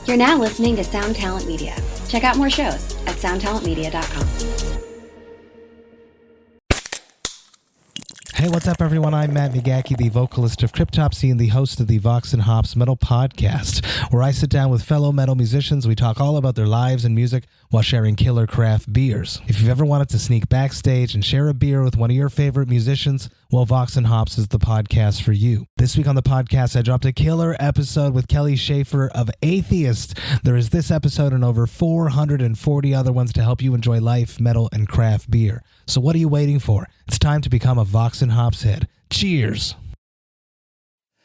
You're now listening to Sound Talent Media. Check out more shows at soundtalentmedia.com. Hey, what's up, everyone? I'm Matt McGackie, the vocalist of Cryptopsy and the host of the Vox and Hops Metal Podcast, where I sit down with fellow metal musicians. We talk all about their lives and music while sharing killer craft beers. If you've ever wanted to sneak backstage and share a beer with one of your favorite musicians, well, Vox and Hops is the podcast for you. This week on the podcast, I dropped a killer episode with Kelly Schaefer of Atheist. There is this episode and over 440 other ones to help you enjoy life, metal, and craft beer. So what are you waiting for? It's time to become a Vox and Hops head. Cheers!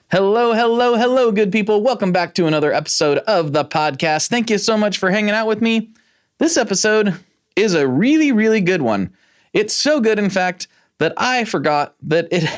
Hello, good people. Welcome back to another episode of the podcast. Thank you so much for hanging out with me. This episode is a really good one. It's so good, in fact, that I forgot that it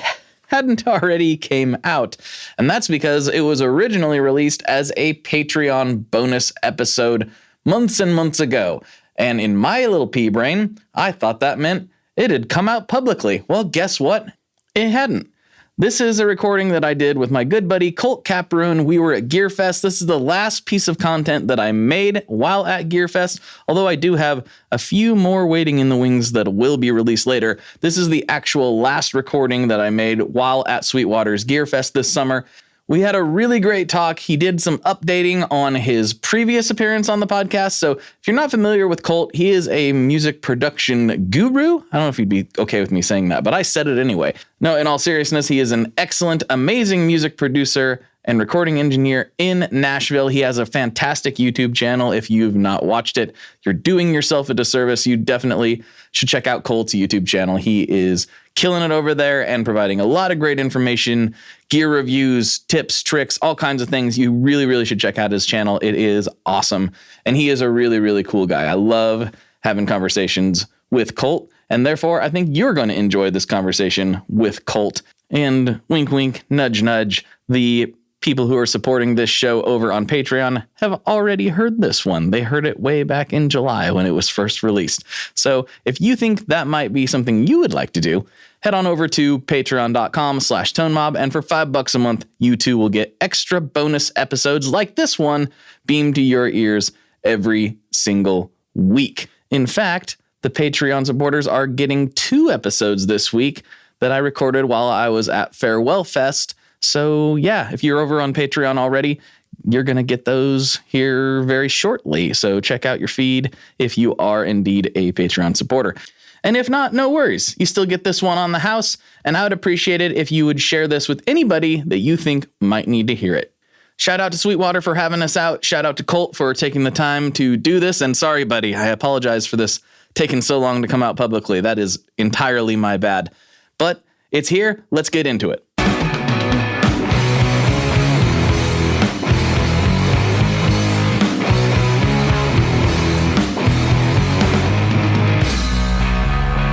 hadn't already came out. And that's because it was originally released as a Patreon bonus episode months and months ago. And in my little pea brain, I thought that meant it had come out publicly. Well, guess what? It hadn't. This is a recording that I did with my good buddy Colt Capperune. We were at Gearfest. This is the last piece of content that I made while at Gearfest, although I do have a few more waiting in the wings that will be released later. This is the actual last recording that I made while at Sweetwater's Gearfest this summer. We had a really great talk. He did some updating on his previous appearance on the podcast. So if you're not familiar with Colt, he is a music production guru. I don't know if he'd be okay with me saying that, but I said it anyway. No, in all seriousness, he is an excellent, amazing music producer and recording engineer in Nashville. He has a fantastic YouTube channel. If you've not watched it, you're doing yourself a disservice. You definitely should check out Colt's YouTube channel. He is killing it over there and providing a lot of great information, gear reviews, tips, tricks, all kinds of things. You really should check out his channel. It is awesome. And he is a really cool guy. I love having conversations with Colt, and therefore I think you're going to enjoy this conversation with Colt. And wink, wink, nudge, nudge, the people who are supporting this show over on Patreon have already heard this one. They heard it way back in July when it was first released. So if you think that might be something you would like to do, head on over to patreon.com/tonemob, and for $5 a month, you too will get extra bonus episodes like this one beamed to your ears every single week. In fact, the Patreon supporters are getting 2 episodes this week that I recorded while I was at Farewell Fest. So yeah, if you're over on Patreon already, you're going to get those here very shortly. So check out your feed if you are indeed a Patreon supporter. And if not, no worries. You still get this one on the house, and I would appreciate it if you would share this with anybody that you think might need to hear it. Shout out to Sweetwater for having us out. Shout out to Colt for taking the time to do this. And sorry, buddy, I apologize for this taking so long to come out publicly. That is entirely my bad. But it's here. Let's get into it.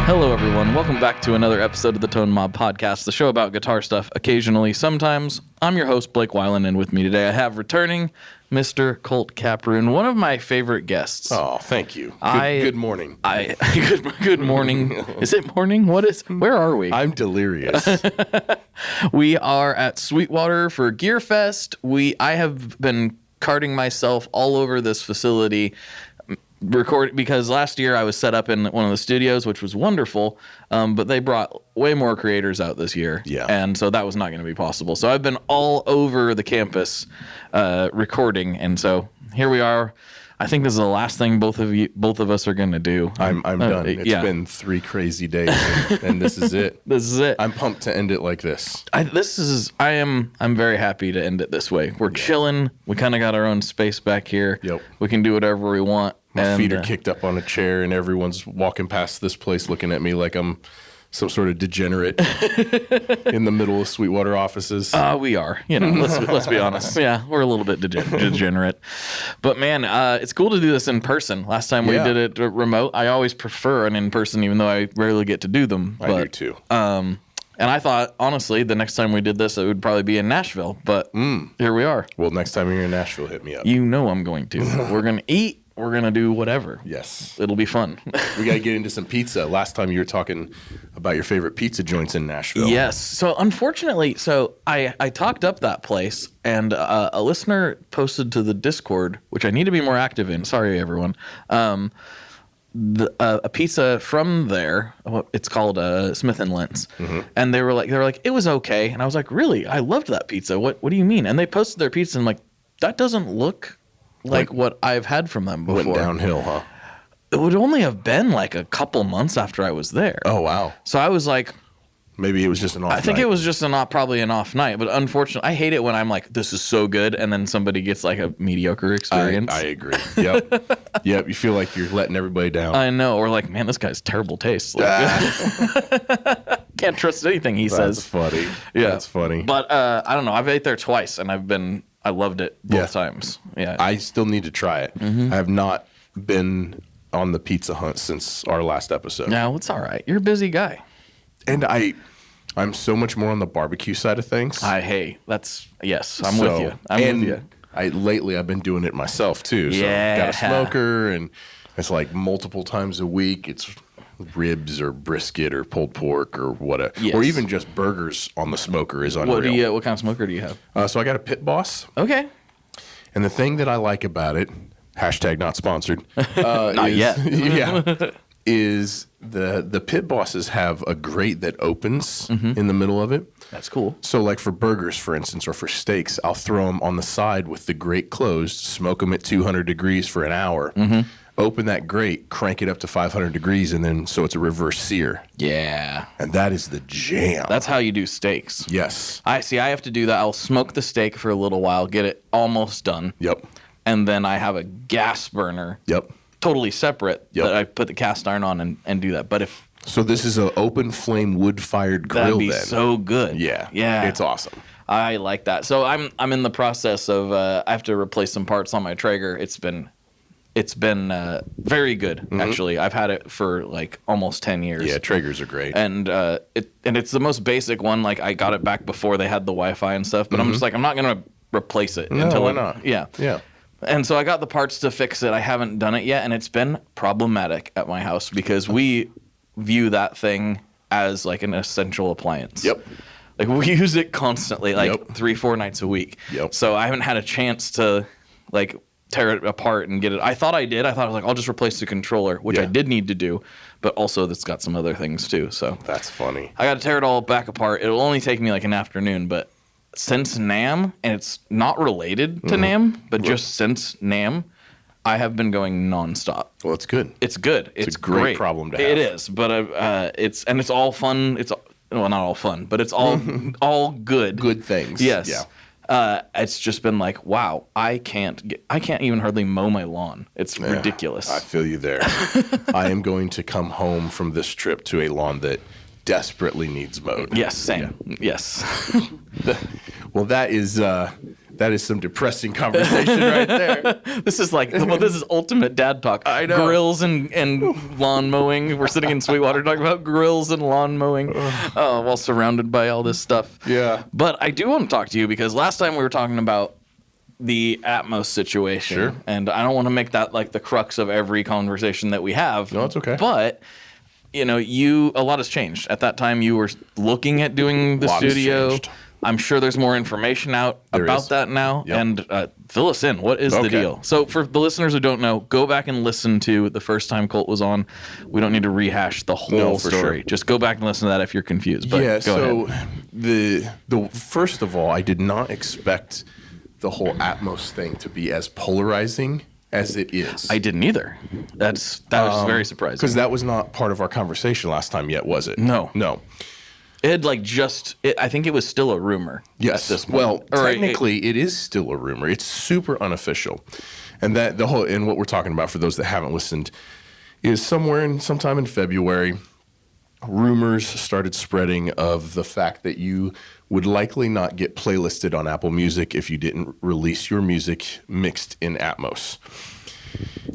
Hello, everyone. Welcome back to another episode of the Tone Mob Podcast, the show about guitar stuff occasionally, sometimes. I'm your host, Blake Weiland, and with me today I have returning Mr. Colt Capperune, one of my favorite guests. Oh, thank you. Good morning. Good morning. Is it morning? Where are we? I'm delirious. We are at Sweetwater for Gearfest. I have been carting myself all over this facility because last year I was set up in one of the studios, which was wonderful, but they brought way more creators out this year. Yeah. And so that was not going to be possible. So I've been all over the campus recording, and so here we are. I think this is the last thing both of us are going to do. I'm done. It's been 3 crazy days, and this is it. This is it. I'm pumped to end it like this. I'm very happy to end it this way. We're chilling. We kind of got our own space back here. Yep. We can do whatever we want. My feet are kicked up on a chair, and everyone's walking past this place looking at me like I'm some sort of degenerate in the middle of Sweetwater offices. We are. Let's be honest. Yeah, we're a little bit degenerate. But man, it's cool to do this in person. Last time we did it remote. I always prefer an in-person, even though I rarely get to do them. I do too. And I thought, honestly, the next time we did this, it would probably be in Nashville. But here we are. Well, next time you're in Nashville, hit me up. You know I'm going to. We're going to eat. we're going to do whatever. Yes. It'll be fun. We got to get into some pizza. Last time you were talking about your favorite pizza joints in Nashville. Yes. So unfortunately, I talked up that place, and a listener posted to the Discord, which I need to be more active in. Sorry, everyone. A pizza from there. It's called Smith and Lentz, and they were like, it was okay, and I was like, really? I loved that pizza. What do you mean? And they posted their pizza, and I'm like, that doesn't look like what I've had from them before. Went downhill, huh? It would only have been like a couple months after I was there. Oh wow! So I was like, maybe it was just an off night. I think it was just probably an off night, but unfortunately, I hate it when I'm like, this is so good, and then somebody gets like a mediocre experience. I agree. Yep. Yep. You feel like you're letting everybody down. I know. Or like, man, this guy's terrible taste. Like, can't trust anything he says. That's funny. Yeah. That's funny. But I don't know. I've ate there twice, and I loved it both times. Yeah. I still need to try it. I have not been on the pizza hunt since our last episode. No, it's all right. You're a busy guy. And I'm so much more on the barbecue side of things. Yes, I'm with you. I'm with you. Lately I've been doing it myself too. So Yeah. got a smoker, and it's like multiple times a week. It's ribs or brisket or pulled pork or whatever. Yes. Or even just burgers on the smoker is unreal. What kind of smoker do you have? So I got a Pit Boss. Okay. And the thing that I like about it, hashtag not sponsored. Not yet. Yeah. Is the Pit Bosses have a grate that opens in the middle of it. That's cool. So like for burgers, for instance, or for steaks, I'll throw them on the side with the grate closed, smoke them at 200 degrees for an hour, open that grate, crank it up to 500 degrees, and then so it's a reverse sear. Yeah. And that is the jam. That's how you do steaks. Yes. I have to do that. I'll smoke the steak for a little while, get it almost done. Yep. And then I have a gas burner. Yep. Totally separate. Yep. That I put the cast iron on and do that. But So this is an open flame wood fired grill that'd be then. so good. Yeah. Yeah. It's awesome. I like that. So I'm in the process of I have to replace some parts on my Traeger. It's been very good actually. I've had it for like almost 10 years. Yeah, Traegers are great. And it's the most basic one. Like I got it back before they had the Wi-Fi and stuff. But I'm just like, I'm not gonna replace it until why not? Yeah. Yeah. And so I got the parts to fix it. I haven't done it yet, and it's been problematic at my house because we view that thing as like an essential appliance. Yep. Like we use it constantly, like Yep. 3-4 nights a week. Yep. So I haven't had a chance to like tear it apart and get it. I thought I did. I thought I was like, I'll just replace the controller, which I did need to do, but also that's got some other things too. So That's funny. I got to tear it all back apart. It'll only take me like an afternoon, but since NAMM, and it's not related to NAMM, but just since NAMM, I have been going nonstop. Well, it's good. It's good. It's a great great problem to have. It is, but it's all fun. Well, not all fun, but it's all good. Good things. Yes. Yeah. It's just been like, wow, I can't even hardly mow my lawn. It's ridiculous. I feel you there. I am going to come home from this trip to a lawn that desperately needs mowed. Yes, same. Yeah. Yes. Well, that is some depressing conversation right there. This is ultimate dad talk. I know. Grills and lawn mowing. We're sitting in Sweetwater talking about grills and lawn mowing while surrounded by all this stuff. Yeah. But I do want to talk to you because last time we were talking about the Atmos situation. Sure. And I don't want to make that like the crux of every conversation that we have. No, it's okay. But a lot has changed. At that time, you were looking at doing the lot has studio. changed. I'm sure there's more information out There about is. that now. Yep. And fill us in. What is the deal? So for the listeners who don't know, go back and listen to the first time Colt was on. We don't need to rehash the whole for story. sure. Just go back and listen to that if you're confused. But Yeah, go so ahead. the first of all, I did not expect the whole Atmos thing to be as polarizing as it is. I didn't either. That was very surprising. Because that was not part of our conversation last time yet, was it? No. It had I think it was still a rumor. Yes. At this point. Well, Or technically, it is still a rumor. It's super unofficial, and and what we're talking about for those that haven't listened is sometime in February, rumors started spreading of the fact that you would likely not get playlisted on Apple Music if you didn't release your music mixed in Atmos.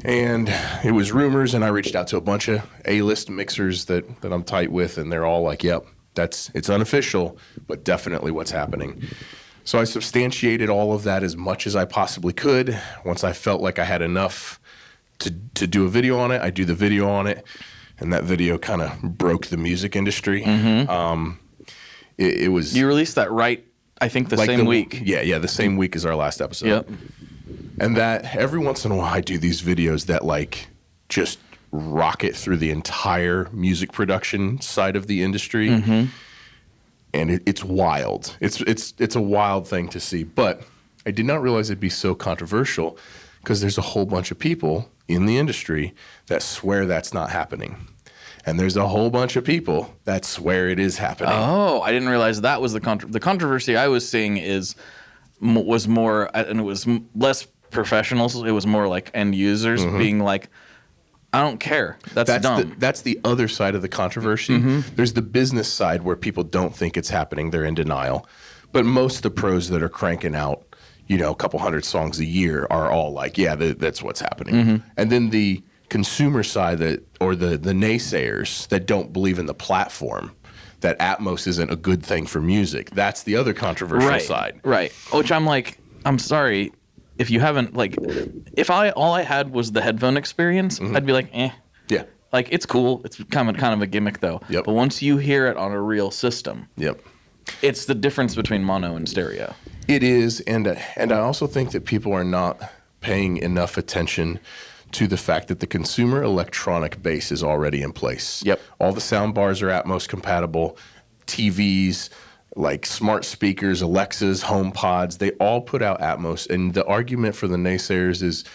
And it was rumors, and I reached out to a bunch of A-list mixers that I'm tight with, and they're all like, "Yep, it's unofficial, but definitely what's happening." So I substantiated all of that as much as I possibly could. Once I felt like I had enough to do a video on it. I do the video on it, and that video kind of broke the music industry. It was... You released that I think the same week. Yeah, the same week as our last episode. Yep. And that every once in a while I do these videos that like just rocket through the entire music production side of the industry. And it's wild. It's a wild thing to see. But I did not realize it'd be so controversial because there's a whole bunch of people in the industry that swear that's not happening. And there's a whole bunch of people that swear it is happening. Oh, I didn't realize that was the controversy I was seeing was more, and it was less professionals. It was more like end users being like, I don't care. That's dumb. That's the other side of the controversy. There's the business side where people don't think it's happening. They're in denial. But most of the pros that are cranking out, a couple hundred songs a year are all like, yeah, that's what's happening. And then the consumer side or the naysayers that don't believe in the platform, that Atmos isn't a good thing for music. That's the other controversial side. Right. Which I'm like, I'm sorry. If you haven't, if all I had was the headphone experience, I'd be like, eh. Yeah. Like, it's cool. It's kind of a gimmick, though. Yep. But once you hear it on a real system, it's the difference between mono and stereo. It is, and I also think that people are not paying enough attention to the fact that the consumer electronic base is already in place. Yep. All the sound bars are Atmos compatible, TVs, like smart speakers, Alexas, HomePods, they all put out Atmos. And the argument for the naysayers is,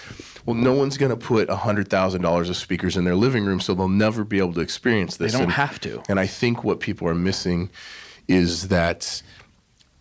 well, no one's going to put $100,000 of speakers in their living room, so they'll never be able to experience this. They don't have to. And I think what people are missing is that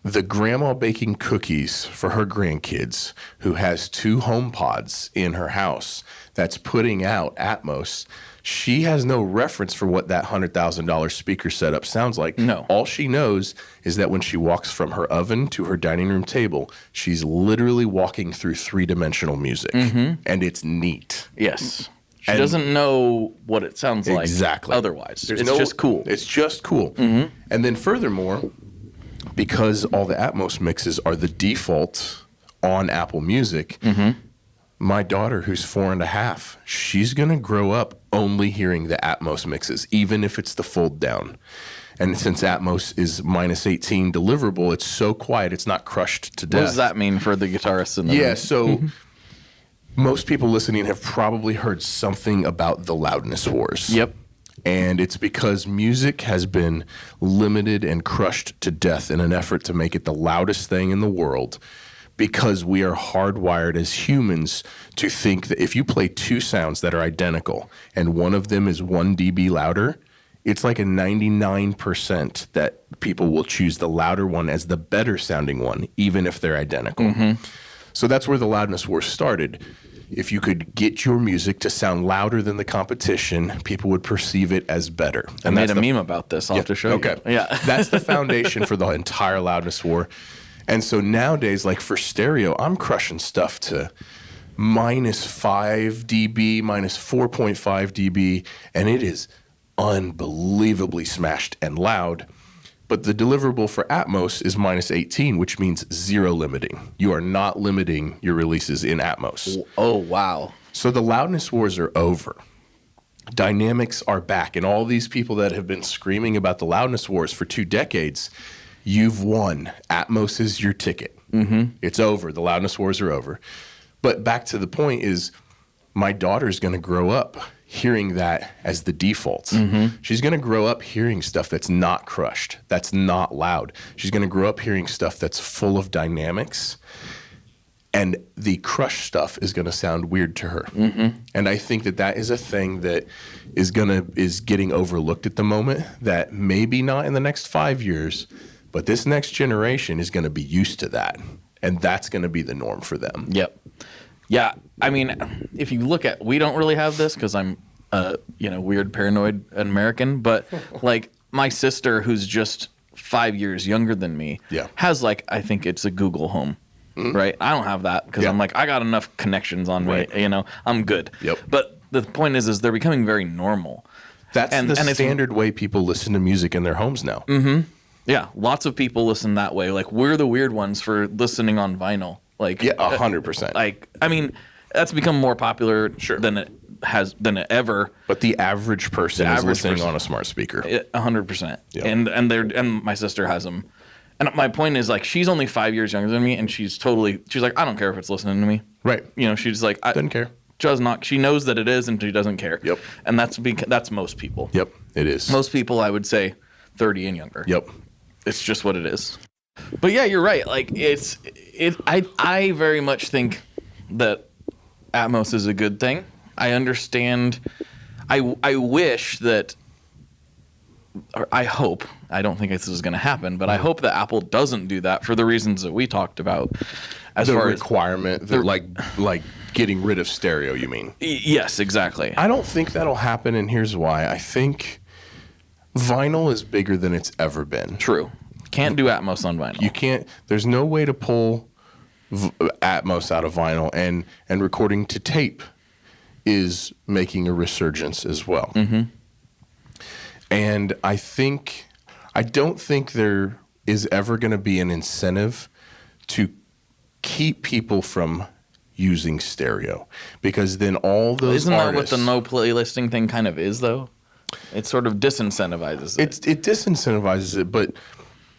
the grandma baking cookies for her grandkids who has 2 HomePods in her house that's putting out Atmos, she has no reference for what that $100,000 speaker setup sounds like. No. All she knows is that when she walks from her oven to her dining room table, she's literally walking through 3-dimensional music. And it's neat. Yes. She doesn't know what it sounds like otherwise. It's just cool. It's just cool. And then furthermore, because all the Atmos mixes are the default on Apple Music, my daughter, who's 4.5, she's going to grow up only hearing the Atmos mixes, even if it's the fold down. And since Atmos is -18 deliverable, it's so quiet, it's not crushed to death. What does that mean for the guitarists in the room? So most people listening have probably heard something about the loudness wars. Yep. And it's because music has been limited and crushed to death in an effort to make it the loudest thing in the world, because we are hardwired as humans to think that if you play 2 sounds that are identical and one of them is 1 dB louder, it's like a 99% that people will choose the louder one as the better sounding one, even if they're identical. So that's where the loudness war started. If you could get your music to sound louder than the competition, people would perceive it as better. And I made a meme about this. I'll have to show you. Okay. Yeah. That's the foundation for the entire loudness war. And so nowadays, like for stereo, I'm crushing stuff to -5 dB, -4.5 dB, and it is unbelievably smashed and loud. But the deliverable for Atmos is -18, which means 0 limiting. You are not limiting your releases in Atmos. Oh, wow. So the loudness wars are over. Dynamics are back, and all these people that have been screaming about the loudness wars for 2 decades, you've won. Atmos is your ticket. It's over. The loudness wars are over. But back to the point is, my daughter's going to grow up hearing that as the default. She's going to grow up hearing stuff that's not crushed, that's not loud. She's going to grow up hearing stuff that's full of dynamics, and the crushed stuff is going to sound weird to her. And I think that is a thing that is getting overlooked at the moment, that maybe not in the next 5 years, but this next generation is going to be used to that, and that's going to be the norm for them. Yep. Yeah, I mean, if you look at, we don't really have this because I'm, weird, paranoid American, but like my sister, who's just 5 years younger than me, has I think it's a Google Home, right? I don't have that because I'm like, I got enough connections on me, I'm good. Yep. But the point is they're becoming very normal. That's the standard way people listen to music in their homes now. Yeah, lots of people listen that way. Like, we're the weird ones for listening on vinyl. Like, 100%. I mean, That's become more popular Sure. than it ever. But the average person is listening on a smart speaker. 100%. Yep. And my sister has them. And my point is, like, she's only 5 years younger than me, and she's like, I don't care if it's listening to me. Right. You know, she's like, Doesn't care. She knows that it is, and she doesn't care. Yep. And that's most people. Yep, it is. Most people, I would say, 30 and younger. Yep. It's just what it is. But yeah, you're right. Like, I very much think that Atmos is a good thing. I understand. I wish that, or I hope, I don't think this is going to happen, but I hope that Apple doesn't do that for the reasons that we talked about. As the far requirement, like getting rid of stereo, you mean? Yes, exactly. I don't think that'll happen, and here's why. I think vinyl is bigger than it's ever been. True. Can't do Atmos on vinyl. You can't. There's no way to pull Atmos out of vinyl, and recording to tape is making a resurgence as well. Mm-hmm. And I don't think there is ever going to be an incentive to keep people from using stereo, because then all those Isn't artists, that what the no playlisting thing kind of is, though? It sort of disincentivizes it. It disincentivizes it, but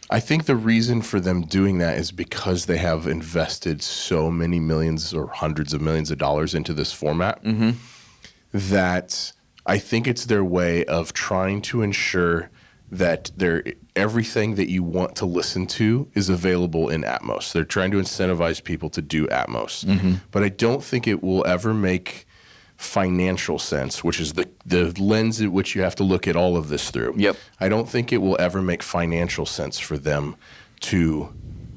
I think the reason for them doing that is because they have invested so many millions or hundreds of millions of dollars into this format, that I think it's their way of trying to ensure that everything that you want to listen to is available in Atmos. They're trying to incentivize people to do Atmos. But I don't think it will ever make financial sense, which is the lens at which you have to look at all of this through. Yep. I don't think it will ever make financial sense for them to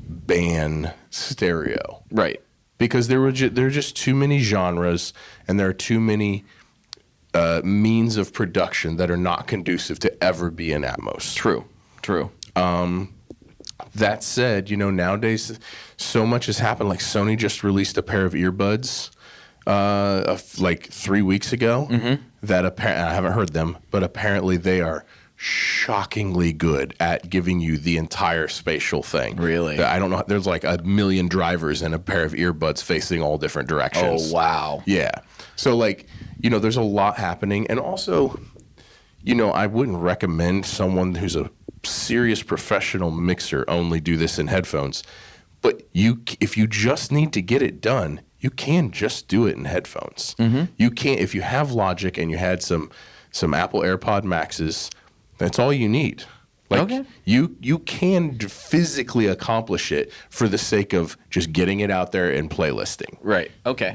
ban stereo. Right. Because there are just too many genres, and there are too many means of production that are not conducive to ever be in Atmos. True. That said, nowadays so much has happened. Like Sony just released a pair of earbuds like 3 weeks ago that I haven't heard them, but apparently they are shockingly good at giving you the entire spatial thing. Really? I don't know. There's like a million drivers and a pair of earbuds facing all different directions. Oh, wow. Yeah. So there's a lot happening. And also, I wouldn't recommend someone who's a serious professional mixer only do this in headphones. But if you just need to get it done, you can just do it in headphones. You can't, if you have Logic and you had some Apple AirPod Maxes, that's all you need. Okay. You can physically accomplish it for the sake of just getting it out there and playlisting. Right. Okay.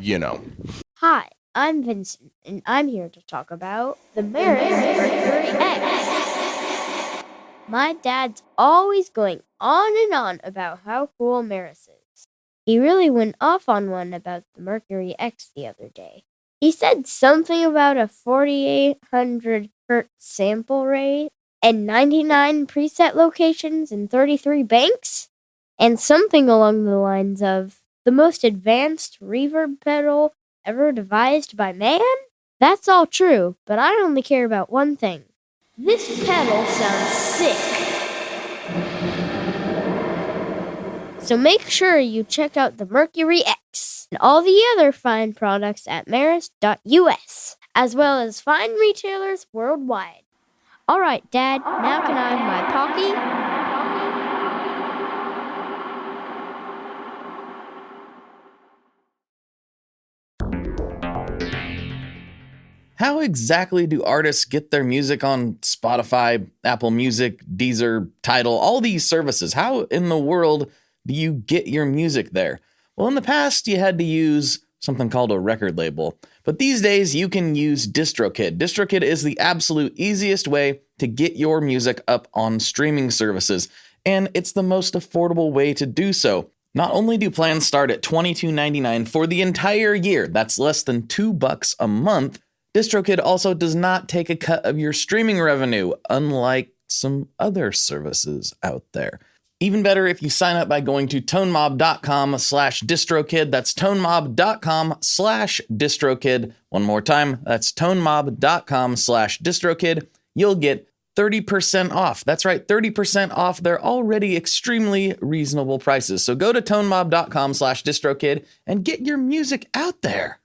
Hi, I'm Vincent, and I'm here to talk about the Mercury X. My dad's always going on and on about how cool Maris is. He really went off on one about the Mercury X the other day. He said something about a 4,800 hertz sample rate and 99 preset locations and 33 banks, and something along the lines of the most advanced reverb pedal ever devised by man? That's all true, but I only care about one thing. This pedal sounds sick. So make sure you check out the Mercury X and all the other fine products at maris.us, as well as fine retailers worldwide. All right, Dad, now can I have my Pocky? How exactly do artists get their music on Spotify, Apple Music, Deezer, Tidal, all these services? How in the world do you get your music there? Well, in the past, you had to use something called a record label. But these days, you can use DistroKid. DistroKid is the absolute easiest way to get your music up on streaming services. And it's the most affordable way to do so. Not only do plans start at $22.99 for the entire year, that's less than $2 a month, DistroKid also does not take a cut of your streaming revenue, unlike some other services out there. Even better if you sign up by going to tonemob.com/distrokid. That's tonemob.com/distrokid. One more time, that's tonemob.com/distrokid. You'll get 30% off. That's right, 30% off their already extremely reasonable prices. So go to tonemob.com/distrokid and get your music out there.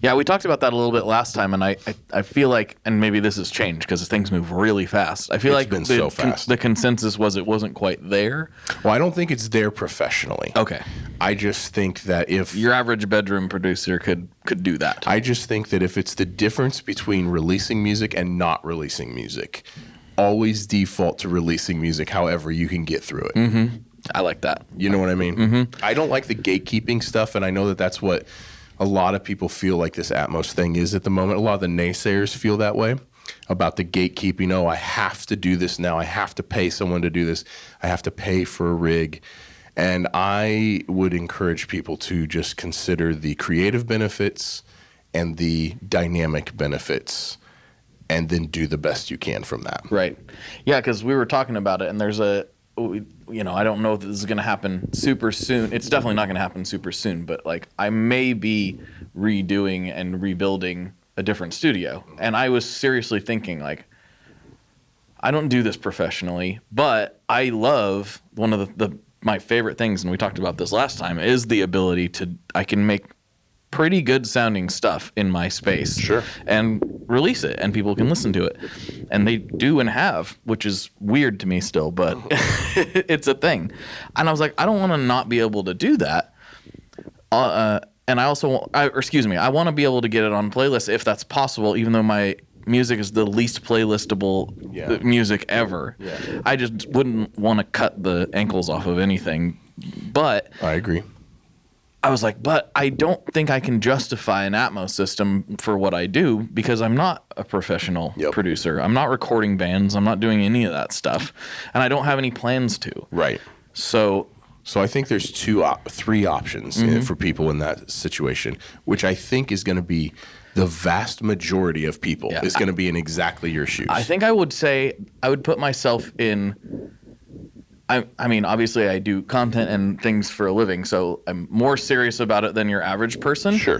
Yeah, we talked about that a little bit last time, and I feel like, and maybe this has changed because things move really fast. I feel It's like been so fast. The consensus was it wasn't quite there. Well, I don't think it's there professionally. Okay. I just think that if Your average bedroom producer could do that. I just think that if it's the difference between releasing music and not releasing music, always default to releasing music however you can get through it. Mm-hmm. I like that. You know what I mean? Mm-hmm. I don't like the gatekeeping stuff, and I know that that's what a lot of people feel like this Atmos thing is at the moment. A lot of the naysayers feel that way about the gatekeeping. Oh, I have to do this now. I have to pay someone to do this. I have to pay for a rig. And I would encourage people to just consider the creative benefits and the dynamic benefits, and then do the best you can from that. Right. Yeah, because we were talking about it, and there's I don't know if this is going to happen super soon. It's definitely not going to happen super soon, but like I may be redoing and rebuilding a different studio. And I was seriously thinking, like, I don't do this professionally, but I love one of my favorite things, and we talked about this last time, is the ability I can make pretty good sounding stuff in my space. Sure. And release it, and people can listen to it. And they do and have, which is weird to me still, but it's a thing. And I was like, I don't want to not be able to do that. And I also, I want to be able to get it on playlists if that's possible, even though my music is the least playlistable music ever. Yeah. I just wouldn't want to cut the ankles off of anything. But I agree. I was like, but I don't think I can justify an Atmos system for what I do because I'm not a professional producer. I'm not recording bands. I'm not doing any of that stuff. And I don't have any plans to. Right. So I think there's three options for people in that situation, which I think is going to be the vast majority of people is going to be in exactly your shoes. I think I would say I would put myself in. I mean, obviously, I do content and things for a living, so I'm more serious about it than your average person. Sure.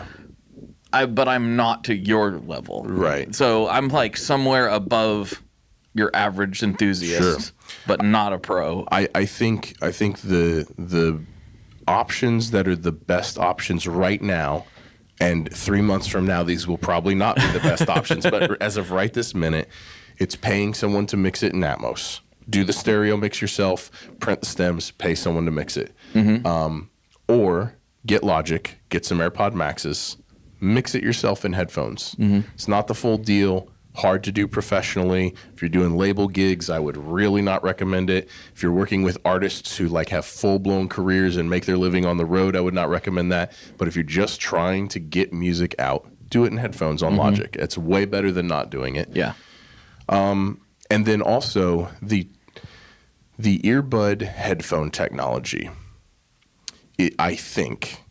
But I'm not to your level. Right. So I'm like somewhere above your average enthusiast, but not a pro. I think the options that are the best options right now, and 3 months from now, these will probably not be the best options, but as of right this minute, it's paying someone to mix it in Atmos. Do the stereo mix yourself, print the stems, pay someone to mix it. Mm-hmm. Or get Logic, get some AirPod Maxes, mix it yourself in headphones. Mm-hmm. It's not the full deal, hard to do professionally. If you're doing label gigs, I would really not recommend it. If you're working with artists who like have full-blown careers and make their living on the road, I would not recommend that. But if you're just trying to get music out, do it in headphones on Logic. It's way better than not doing it. Yeah. And then also the earbud headphone technology, I think,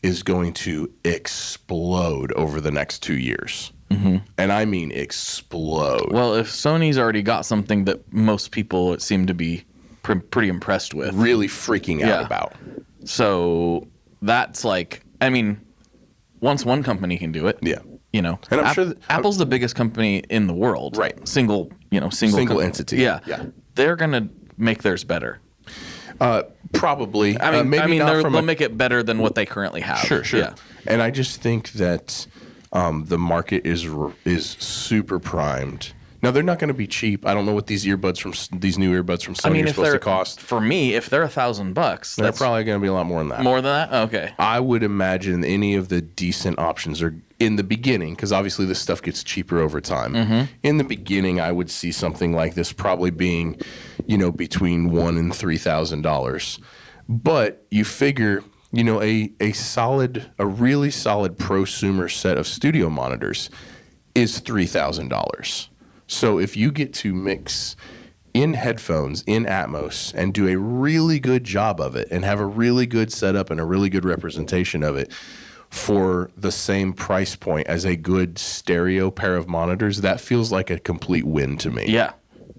is going to explode over the next 2 years. Mm-hmm. And I mean explode. Well, if Sony's already got something that most people seem to be pretty impressed with. Really freaking out about. So that's like, I mean, once one company can do it. Yeah. You know, and I'm sure that, Apple's the biggest company in the world. Right. Single entity. Yeah. Yeah. They're going to make theirs better. Probably. I mean, they'll make it better than what they currently have. Sure. Yeah. And I just think that the market is super primed. Now, they're not going to be cheap. I don't know what these new earbuds from Sony are supposed to cost. For me, if they're $1,000, they're probably going to be a lot more than that. More than that? Okay. I would imagine any of the decent options are in the beginning, because obviously this stuff gets cheaper over time. Mm-hmm. In the beginning, I would see something like this probably being, between $1,000 and $3,000. But you figure, a really solid prosumer set of studio monitors is $3,000. So if you get to mix in headphones, in Atmos, and do a really good job of it and have a really good setup and a really good representation of it for the same price point as a good stereo pair of monitors, that feels like a complete win to me. Yeah.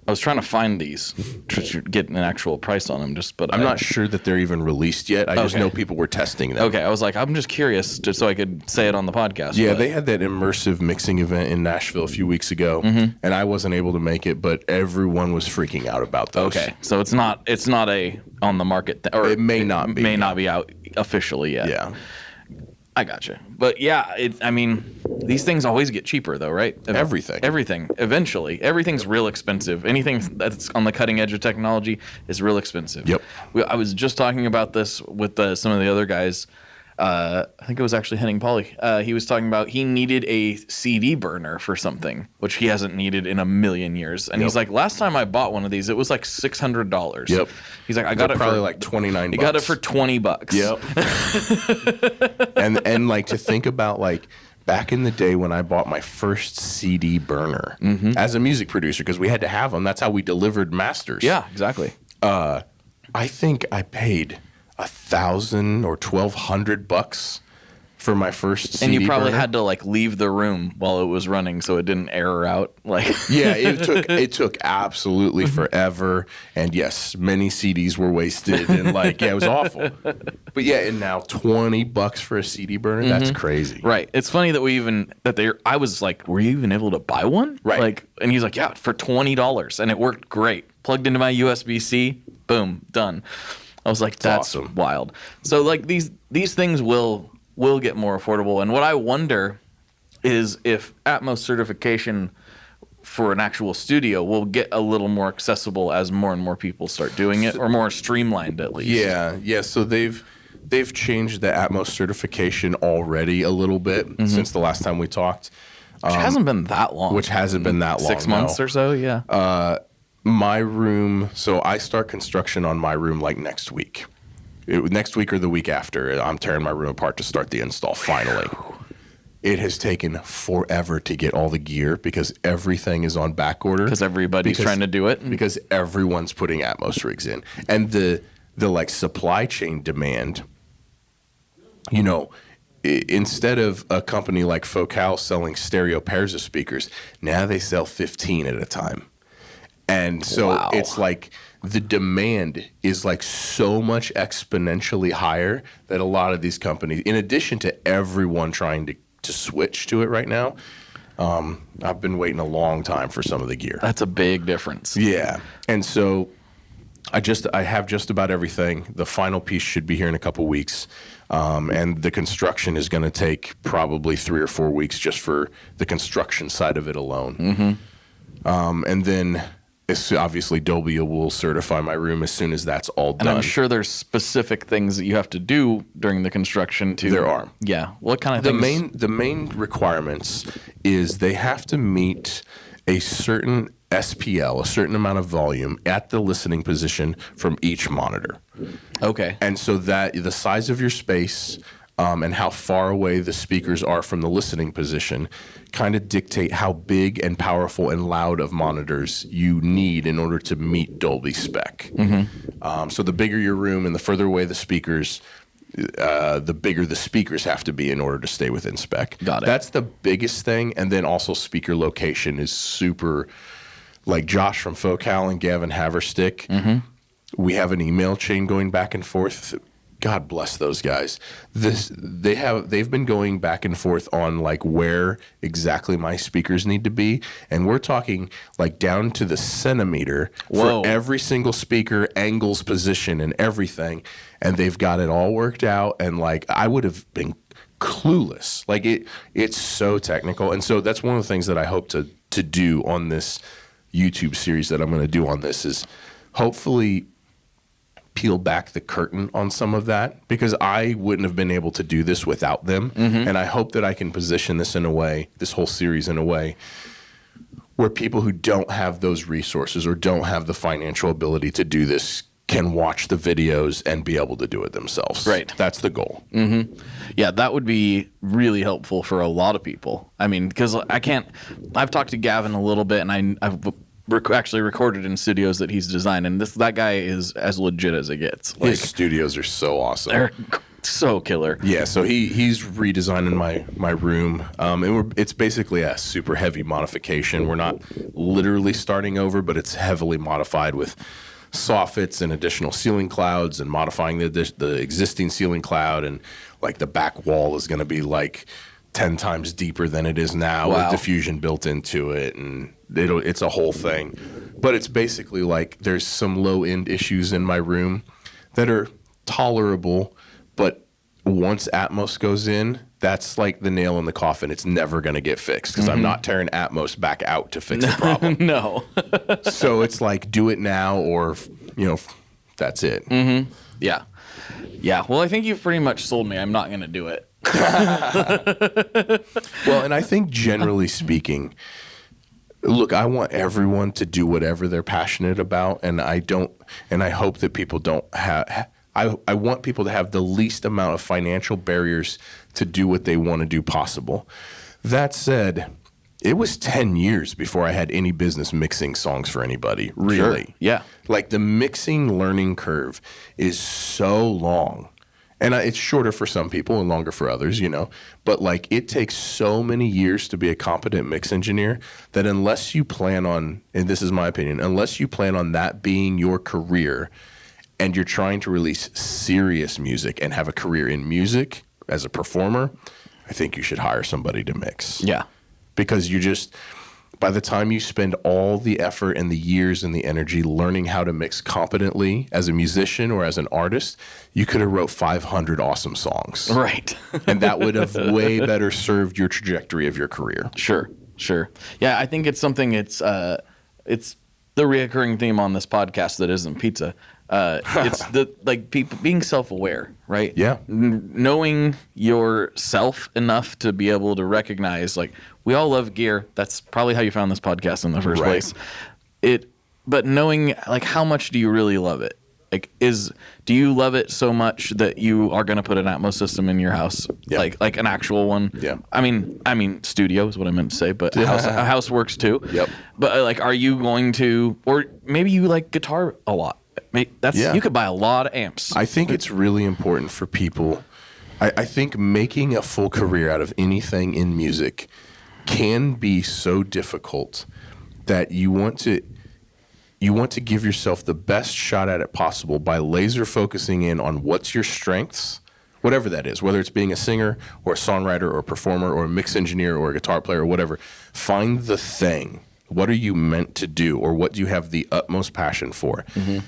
I was trying to find these to get an actual price on them, but I'm not sure that they're even released yet. I just know people were testing them. Okay, I was like, I'm just curious, just so I could say it on the podcast. Yeah, they had that immersive mixing event in Nashville a few weeks ago, and I wasn't able to make it, but everyone was freaking out about those. Okay, so it's not a on the market, or it may not be out officially yet. Yeah. I gotcha. But yeah, these things always get cheaper though, right? Everything. Eventually. Everything's real expensive. Anything that's on the cutting edge of technology is real expensive. Yep. I was just talking about this with some of the other guys. I think it was actually Henning Pauly. He was talking about he needed a CD burner for something, which he hasn't needed in a million years. And he's like, last time I bought one of these, it was like $600. Yep. He's like, I got it probably for like $29. He got it for $20. Yep. and like to think about like back in the day when I bought my first CD burner as a music producer, because we had to have them. That's how we delivered masters. Yeah, exactly. I think I paid $1,000 or $1,200 for my first CD and you probably burner. had to like leave the room while it was running so it didn't error out. Like yeah, it took absolutely forever, and yes, many CDs were wasted, and like it was awful. But yeah, and now $20 for a CD burner, that's crazy. Right. It's funny that I was like, were you even able to buy one? Right. Like, and he's like, yeah, for $20, and it worked great. Plugged into my USB-C, boom, done. I was like, that's awesome. Wild. So like these things will get more affordable. And what I wonder is if Atmos certification for an actual studio will get a little more accessible as more and more people start doing it, or more streamlined at least. Yeah. So they've changed the Atmos certification already a little bit since the last time we talked. Which hasn't been that long. 6 months or so, yeah. My room, so I start construction on my room like next week. Next week or the week after, I'm tearing my room apart to start the install finally. It has taken forever to get all the gear because everything is on back order. Because everybody's trying to do it. Because everyone's putting Atmos rigs in. And the like supply chain demand, instead of a company like Focal selling stereo pairs of speakers, now they sell 15 at a time. And so It's like the demand is like so much exponentially higher that a lot of these companies, in addition to everyone trying to switch to it right now, I've been waiting a long time for some of the gear. That's a big difference. Yeah. And so I have just about everything. The final piece should be here in a couple weeks. And the construction is going to take probably 3 or 4 weeks just for the construction side of it alone. And then obviously DOLBY will certify my room as soon as that's all done. And I'm sure there's specific things that you have to do during the construction too. There are. Yeah. What kind of things? The main requirements is they have to meet a certain SPL, a certain amount of volume at the listening position from each monitor. Okay. And so that the size of your space and how far away the speakers are from the listening position kind of dictate how big and powerful and loud of monitors you need in order to meet DOLBY spec. So the bigger your room and the further away the speakers, the bigger the speakers have to be in order to stay within spec. Got it. That's the biggest thing. And then also speaker location is super, like Josh from Focal and Gavin Haverstick. We have an email chain going back and forth. God bless those guys. They've been going back and forth on like where exactly my speakers need to be, and we're talking like down to the centimeter for every single speaker, angles, position, and everything. And they've got it all worked out. And like I would have been clueless. Like it's so technical, and so that's one of the things that I hope to do on this YouTube series that I'm going to do on this is hopefully peel back the curtain on some of that, because I wouldn't have been able to do this without them. And I hope that I can position this in a way, this whole series in a way, where people who don't have those resources or don't have the financial ability to do this can watch the videos and be able to do it themselves. Right. That's the goal. Yeah, that would be really helpful for a lot of people. I mean, because I've talked to Gavin a little bit, and I've actually recorded in studios that he's designed, and that guy is as legit as it gets. Like, His studios are so awesome. They're so killer. Yeah, so he's redesigning my room. It's basically a super heavy modification. We're not literally starting over, but it's heavily modified with soffits and additional ceiling clouds and modifying the existing ceiling cloud, and like the back wall is going to be like 10 times deeper than it is now with diffusion built into it, and it's a whole thing. But it's basically like there's some low end issues in my room that are tolerable, but once Atmos goes in, that's like the nail in the coffin. It's never going to get fixed because I'm not tearing Atmos back out to fix the problem. No. So it's like, do it now or, that's it. Mm-hmm. Yeah. Yeah. Well, I think you've pretty much sold me. I'm not going to do it. Well, and I think generally speaking, look, I want everyone to do whatever they're passionate about, and I hope that people don't have. I want people to have the least amount of financial barriers to do what they want to do possible. That said, it was 10 years before I had any business mixing songs for anybody, really. Sure. Yeah. Like the mixing learning curve is so long. And it's shorter for some people and longer for others, But like it takes so many years to be a competent mix engineer that unless you plan on, and this is my opinion, unless you plan on that being your career and you're trying to release serious music and have a career in music as a performer, I think you should hire somebody to mix. Yeah. Because by the time you spend all the effort and the years and the energy learning how to mix competently as a musician or as an artist, you could have wrote 500 awesome songs. Right. And that would have way better served your trajectory of your career. Sure. Yeah, I think it's something, it's the reoccurring theme on this podcast that isn't pizza. It's people being self-aware, right? Yeah. Knowing yourself enough to be able to recognize, like, we all love gear. That's probably how you found this podcast in the first place. But knowing, like, how much do you really love it? Like, do you love it so much that you are going to put an Atmos system in your house, like an actual one? Yeah. I mean, studio is what I meant to say, but a house works too. Yep. But like, are you going to, or maybe you like guitar a lot? You could buy a lot of amps. I think it's really important for people. I think making a full career out of anything in music can be so difficult that you want to give yourself the best shot at it possible by laser focusing in on what's your strengths, whatever that is, whether it's being a singer or a songwriter or a performer or a mix engineer or a guitar player or whatever. Find the thing. What are you meant to do, or what do you have the utmost passion for? Mm-hmm.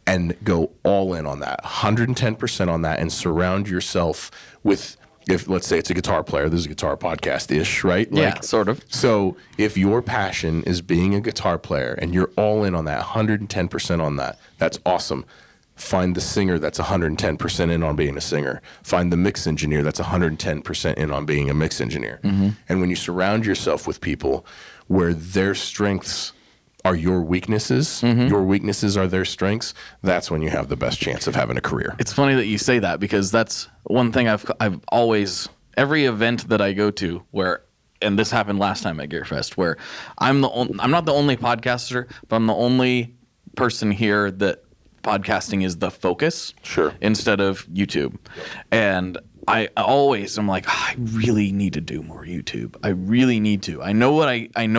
And go all in on that, 110% on that, and surround yourself with, if let's say it's a guitar player, this is a guitar podcast-ish, right? Yeah, sort of. So if your passion is being a guitar player and you're all in on that, 110% on that, that's awesome. Find the singer that's 110% in on being a singer. Find the mix engineer that's 110% in on being a mix engineer. Mm-hmm. And when you surround yourself with people where their strengths are your weaknesses, your weaknesses are their strengths, that's when you have the best chance of having a career. It's funny that you say that, because that's one thing I've always, every event that I go to where, and this happened last time at Gearfest, where I'm not the only podcaster, but I'm the only person here that podcasting is the focus. Sure. Instead of YouTube. And I'm like, I really need to do more YouTube. I really need to. I know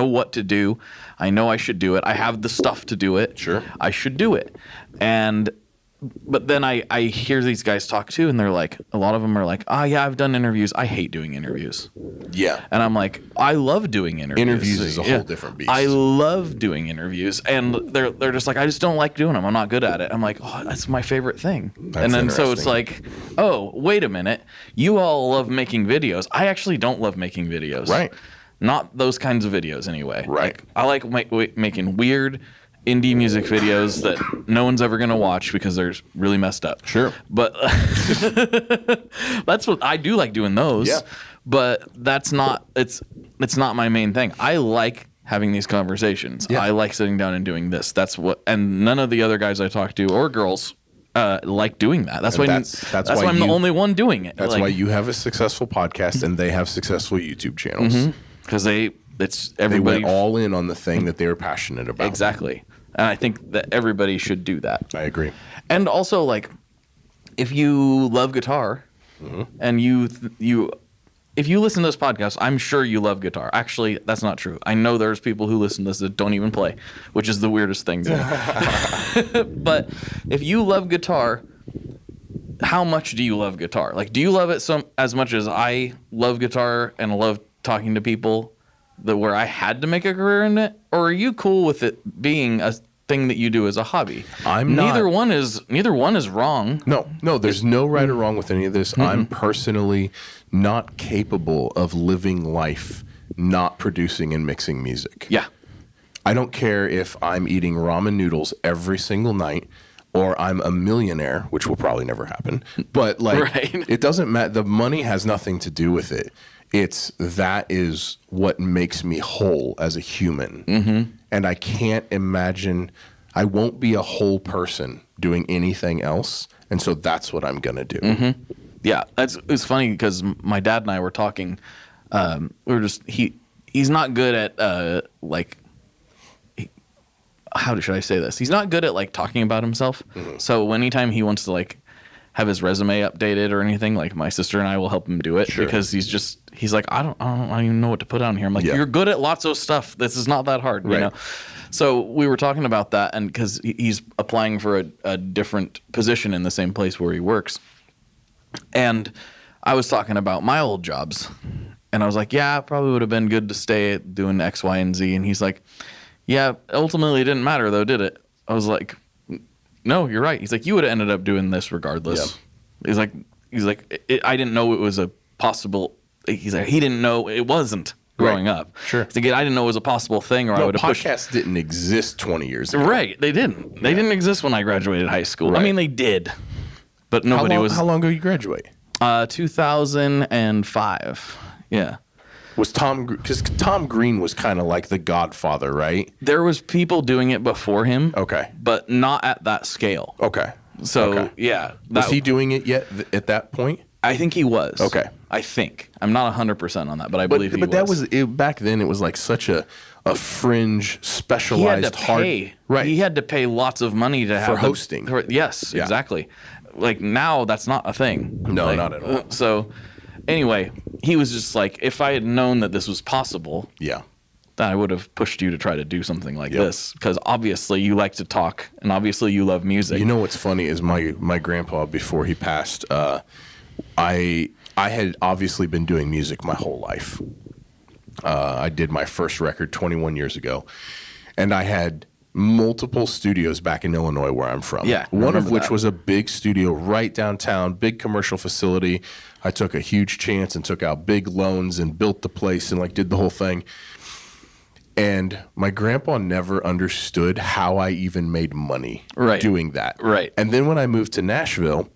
what to do. I know I should do it. I have the stuff to do it. Sure. I should do it. But then I hear these guys talk too, and they're like, a lot of them are like, yeah, I've done interviews. I hate doing interviews. Yeah. And I'm like, I love doing interviews. Interviews is a whole different beast. I love doing interviews. And they're just like, I just don't like doing them. I'm not good at it. I'm like, oh, that's my favorite thing. And then so it's like, oh, wait a minute. You all love making videos. I actually don't love making videos. Right. Not those kinds of videos anyway. Right. Like, I like making weird indie music videos that no one's ever going to watch because they're really messed up. Sure. But that's what I do, like doing those. Yeah. But that's not, it's not my main thing. I like having these conversations. Yeah. I like sitting down and doing this. And none of the other guys I talk to, or girls, like doing that. That's why I'm the only one doing it. That's why you have a successful podcast and they have successful YouTube channels. Because everybody they went all in on the thing that they were passionate about. Exactly. And I think that everybody should do that. I agree. And also, like, if you love guitar, and if you listen to this podcast, I'm sure you love guitar. Actually, that's not true. I know there's people who listen to this that don't even play, which is the weirdest thing to me. But if you love guitar, how much do you love guitar? Like, do you love it as much as I love guitar and love talking to people where I had to make a career in it? Or are you cool with it being a thing that you do as a hobby? Neither one is wrong. No, there's no right or wrong with any of this. I'm personally not capable of living life not producing and mixing music. Yeah. I don't care if I'm eating ramen noodles every single night or I'm a millionaire, which will probably never happen. But It doesn't matter. The money has nothing to do with it. That is what makes me whole as a human. And I can't imagine, I won't be a whole person doing anything else. And so that's what I'm going to do. Yeah, it's funny because my dad and I were talking. He's not good at how should I say this? He's not good at talking about himself. So anytime he wants to have his resume updated or anything, my sister and I will help him do it because he's like, I don't even know what to put on here. I'm like, you're good at lots of stuff. This is not that hard, you know? So we were talking about that, and because he's applying for a different position in the same place where he works. And I was talking about my old jobs, and I was like, yeah, it probably would have been good to stay doing X, Y, and Z. And he's like, yeah, ultimately it didn't matter though, did it? I was like, no, you're right. He's like, you would have ended up doing this regardless. Yep. He's like, I didn't know it was a possible. He's like, he didn't know it wasn't growing up. Sure. He's like, I didn't know it was a possible thing, or I would have pushed. Podcasts didn't exist 20 years ago. Right, they didn't. They didn't exist when I graduated high school. Right. I mean, they did, but nobody was. How long ago you graduate? 2005. Yeah. Was because Tom Green was kind of like the Godfather, right? There was people doing it before him. Okay. But not at that scale. Okay. So, yeah. Was he doing it yet at that point? I think he was. Okay. I think. I'm not 100% on that, but I believe he was. But that was, back then it was such a fringe, specialized, he had to pay. Right. He had to pay lots of money to have hosting. Yes, yeah. Exactly. Now that's not a thing. No, not at all. So anyway, he was just like, if I had known that this was possible, then I would have pushed you to try to do something like this, because obviously you like to talk and obviously you love music. You know what's funny is my grandpa, before he passed, I had obviously been doing music my whole life. I did my first record 21 years ago, and I had multiple studios back in Illinois where I'm from. Yeah, one of which was a big studio right downtown, big commercial facility. I took a huge chance and took out big loans and built the place and did the whole thing. And my grandpa never understood how I even made money doing that. Right. And then when I moved to Nashville,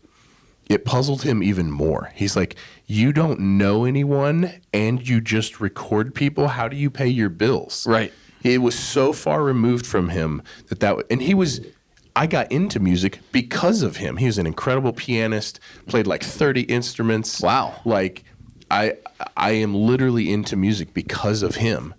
it puzzled him even more. He's like, you don't know anyone and you just record people. How do you pay your bills? Right. It was so far removed from him I got into music because of him. He was an incredible pianist, played 30 instruments. Wow. I am literally into music because of him.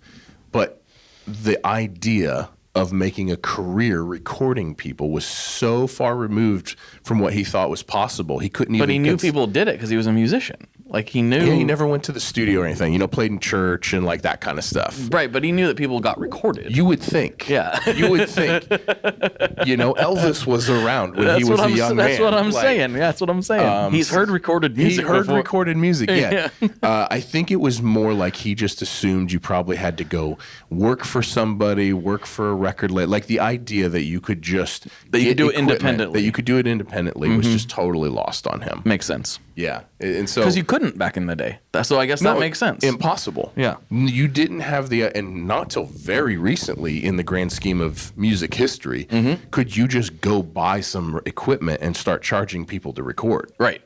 But the idea of making a career recording people was so far removed from what he thought was possible. He couldn't even. But he knew people did it because he was a musician. He knew. Yeah, he never went to the studio or anything. Played in church and that kind of stuff. Right, but he knew that people got recorded. You would think. Yeah. You would think. Elvis was around when he was a young man. That's what I'm saying. Yeah, that's what I'm saying. He's heard recorded music. He heard recorded music, yeah. I think it was more he just assumed you probably had to go work for somebody, work for a record label. The idea that you could just... That you could do it independently. That you could do it independently was just totally lost on him. Makes sense. Yeah. And so... Because you couldn't back in the day. So I guess that makes sense. Impossible. Yeah. You didn't have and not till very recently in the grand scheme of music history, could you just go buy some equipment and start charging people to record. Right.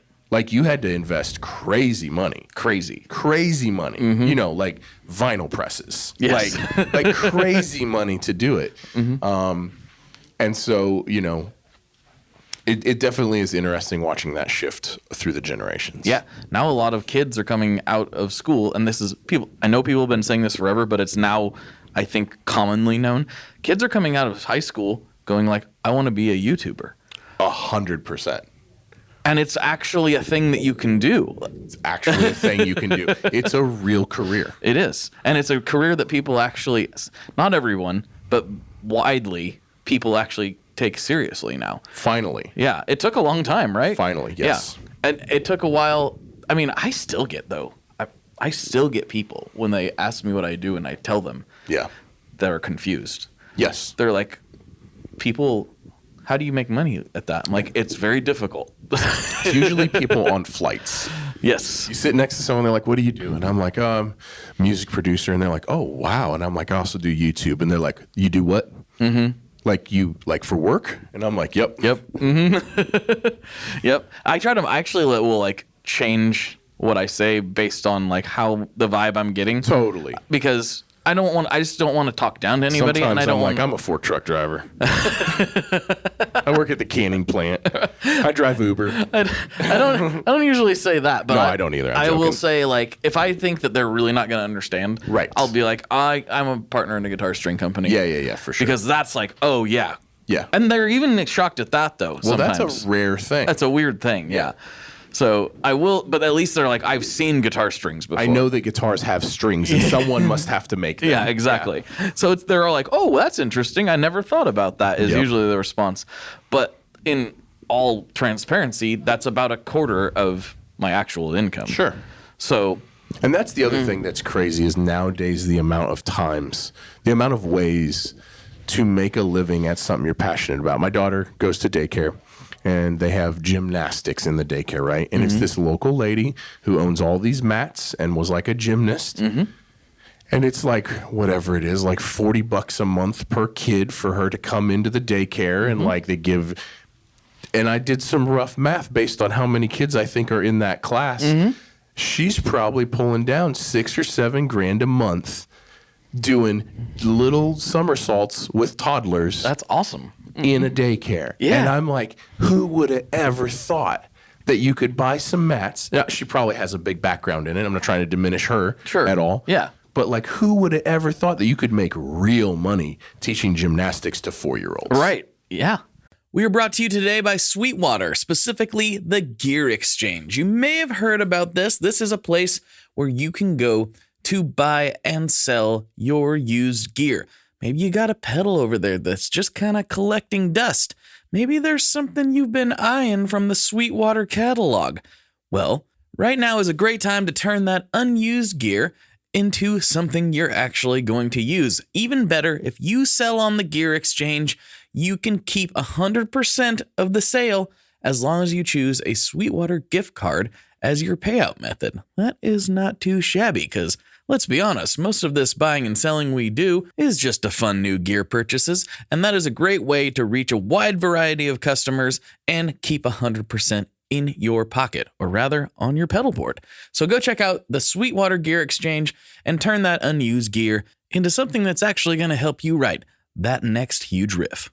You had to invest crazy money. Crazy money. Vinyl presses. Yes. Crazy money to do it. And so, it definitely is interesting watching that shift through the generations. Yeah. Now a lot of kids are coming out of school, and this is people. I know people have been saying this forever, but it's now, I think, commonly known. Kids are coming out of high school going I want to be a YouTuber. 100%. And it's actually a thing that you can do. It's actually a thing you can do. It's a real career. It is. And it's a career that people actually, not everyone, but widely, people actually take seriously now. Finally. Yeah. It took a long time, right? Finally, yes. Yeah. And it took a while. I mean, I still get, though. I still get people when they ask me what I do and I tell them. Yeah. That are confused. Yes. They're like, people, how do you make money at that? I'm like, it's very difficult. It's usually people on flights. Yes. You sit next to someone, they're like, what do you do? And I'm like, I'm music producer. And they're like, oh, wow. And I'm like, I also do YouTube. And they're like, you do what? Mm-hmm. Like for work? And I'm like, yep. Yep. Mm-hmm. Yep. I actually will like change what I say based on like how the vibe I'm getting. Totally. Because I just don't want to talk down to anybody. Sometimes and I don't I'm a fork truck driver. I work at the canning plant. I drive Uber. I don't usually say that, but no, I don't either. I will say, like, if I think that they're really not going to understand, right, I'll be like, I'm a partner in a guitar string company. Yeah, for sure. Because that's like, oh yeah. Yeah. And they're even shocked at that though. Well, sometimes. that's a rare thing. That's a weird thing. Yeah. So I will, but at least they're like, I've seen guitar strings before. I know that guitars have strings, and someone must have to make them. Yeah, exactly. Yeah. So they're all like, oh, that's interesting. I never thought about that, is usually the response. But in all transparency, that's about a quarter of my actual income. Sure. So. And that's the other thing that's crazy is nowadays the amount of times, the amount of ways to make a living at something you're passionate about. My daughter goes to daycare. And they have gymnastics in the daycare, right? And it's this local lady who owns all these mats and was like a gymnast. Mm-hmm. And it's like, whatever it is, like $40 a month per kid for her to come into the daycare. And like they give, and I did some rough math based on how many kids I think are in that class. Mm-hmm. She's probably pulling down $6 or $7 grand a month doing little somersaults with toddlers. That's awesome. In a daycare. Yeah. And I'm like, who would have ever thought that you could buy some mats? Now, she probably has a big background in it. I'm not trying to diminish her at all. Yeah. But like, who would have ever thought that you could make real money teaching gymnastics to 4-year-olds? Right. Yeah. We are brought to you today by Sweetwater, specifically the Gear Exchange. You may have heard about this. This is a place where you can go to buy and sell your used gear. Maybe you got a pedal over there that's just kind of collecting dust. Maybe there's something you've been eyeing from the Sweetwater catalog. Well, right now is a great time to turn that unused gear into something you're actually going to use. Even better, if you sell on the Gear Exchange, you can keep 100% of the sale as long as you choose a Sweetwater gift card as your payout method. That is not too shabby because, let's be honest, most of this buying and selling we do is just to fund new gear purchases, and that is a great way to reach a wide variety of customers and keep 100% in your pocket, or rather on your pedal board. So go check out the Sweetwater Gear Exchange and turn that unused gear into something that's actually going to help you write that next huge riff.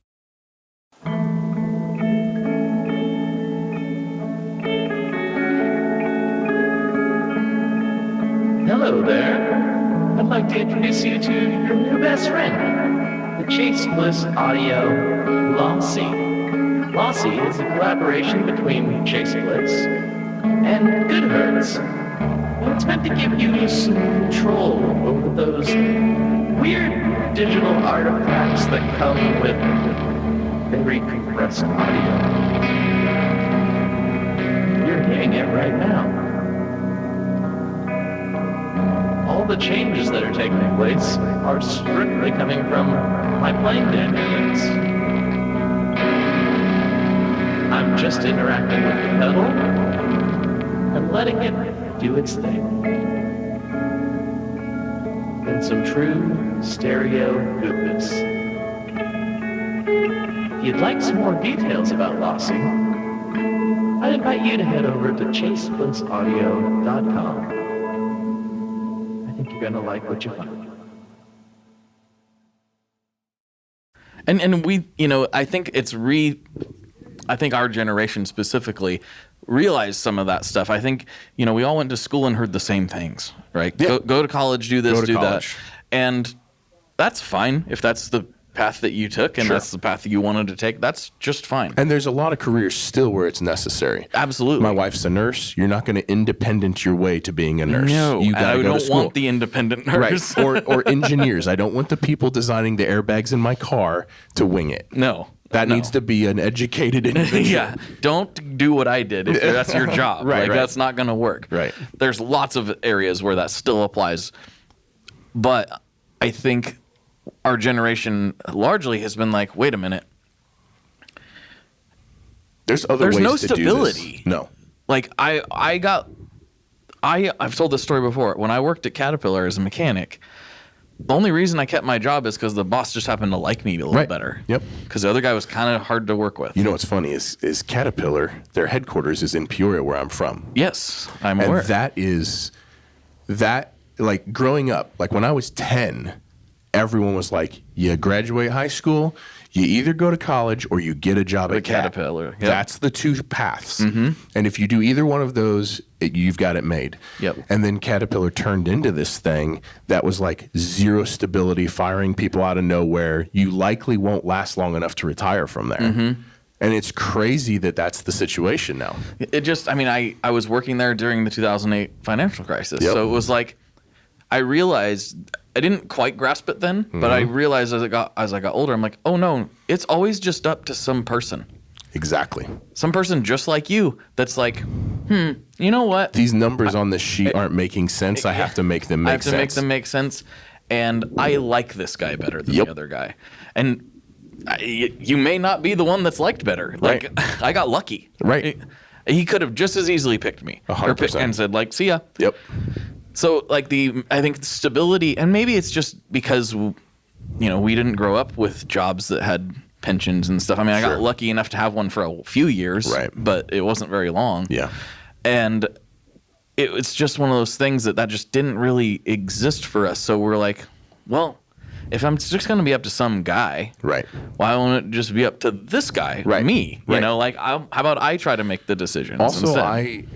Hello there. I'd like to introduce you to your new best friend, the Chase Bliss Audio Lossy. Lossy is a collaboration between Chase Bliss and Good Hertz. And it's meant to give you some control over those weird digital artifacts that come with very compressed audio. You're hearing it right now. All the changes that are taking place are strictly coming from my playing dynamics. I'm just interacting with the pedal and letting it do its thing. In some true stereo goodness. If you'd like some more details about Lossy, I'd invite you to head over to chaseblissaudio.com. You're gonna like what you find. And we, I think I think our generation specifically realized some of that stuff. I think, we all went to school and heard the same things, right? Yeah. Go to college, do this, do college. that. And that's fine if that's the path that you took and Sure. that's the path that you wanted to take, that's just fine. And there's a lot of careers still where it's necessary. Absolutely. My wife's a nurse. You're not going to independent your way to being a nurse. No, You I gotta go to don't school. want the independent nurse. Right. Or engineers. I don't want the people designing the airbags in my car to wing it. No. That no. needs to be an educated individual. Yeah, don't do what I did if that's your job. Right, like right. that's not going to work. Right. There's lots of areas where that still applies. But I think our generation largely has been like, wait a minute. There's other There's ways no to do stability. this. No. Like I've told this story before. When I worked at Caterpillar as a mechanic, the only reason I kept my job is because the boss just happened to like me a little better. Yep. Because the other guy was kind of hard to work with. You know what's funny is Caterpillar, their headquarters is in Peoria, where I'm from. Yes, I'm And aware. that like growing up, like when I was 10, everyone was like, you graduate high school, you either go to college or you get a job at Caterpillar. Yep. That's the two paths. And if you do either one of those, you've got it made. Yep. And then Caterpillar turned into this thing that was like zero stability, firing people out of nowhere. You likely won't last long enough to retire from there. And it's crazy that that's the situation now. It just, I mean, I was working there during the 2008 financial crisis. Yep. So it was like, I realized, I didn't quite grasp it then, but I realized as I got older, I'm like, oh no, it's always just up to some person. Exactly. Some person just like you that's like, you know what? These numbers on this sheet aren't making sense. I have to make them make sense. I have to make them make sense. And I like this guy better than the other guy. And you may not be the one that's liked better. Like, I got lucky. Right. He could have just as easily picked me. 100%. And said, like, see ya. Yep. So, like, I think stability, and maybe it's just because, we didn't grow up with jobs that had pensions and stuff. I mean, I got lucky enough to have one for a few years, but it wasn't very long. Yeah. And it's just one of those things that just didn't really exist for us. So we're like, well, if I'm just going to be up to some guy, why won't it just be up to this guy, me? You know, like, how about I try to make the decisions Also, instead?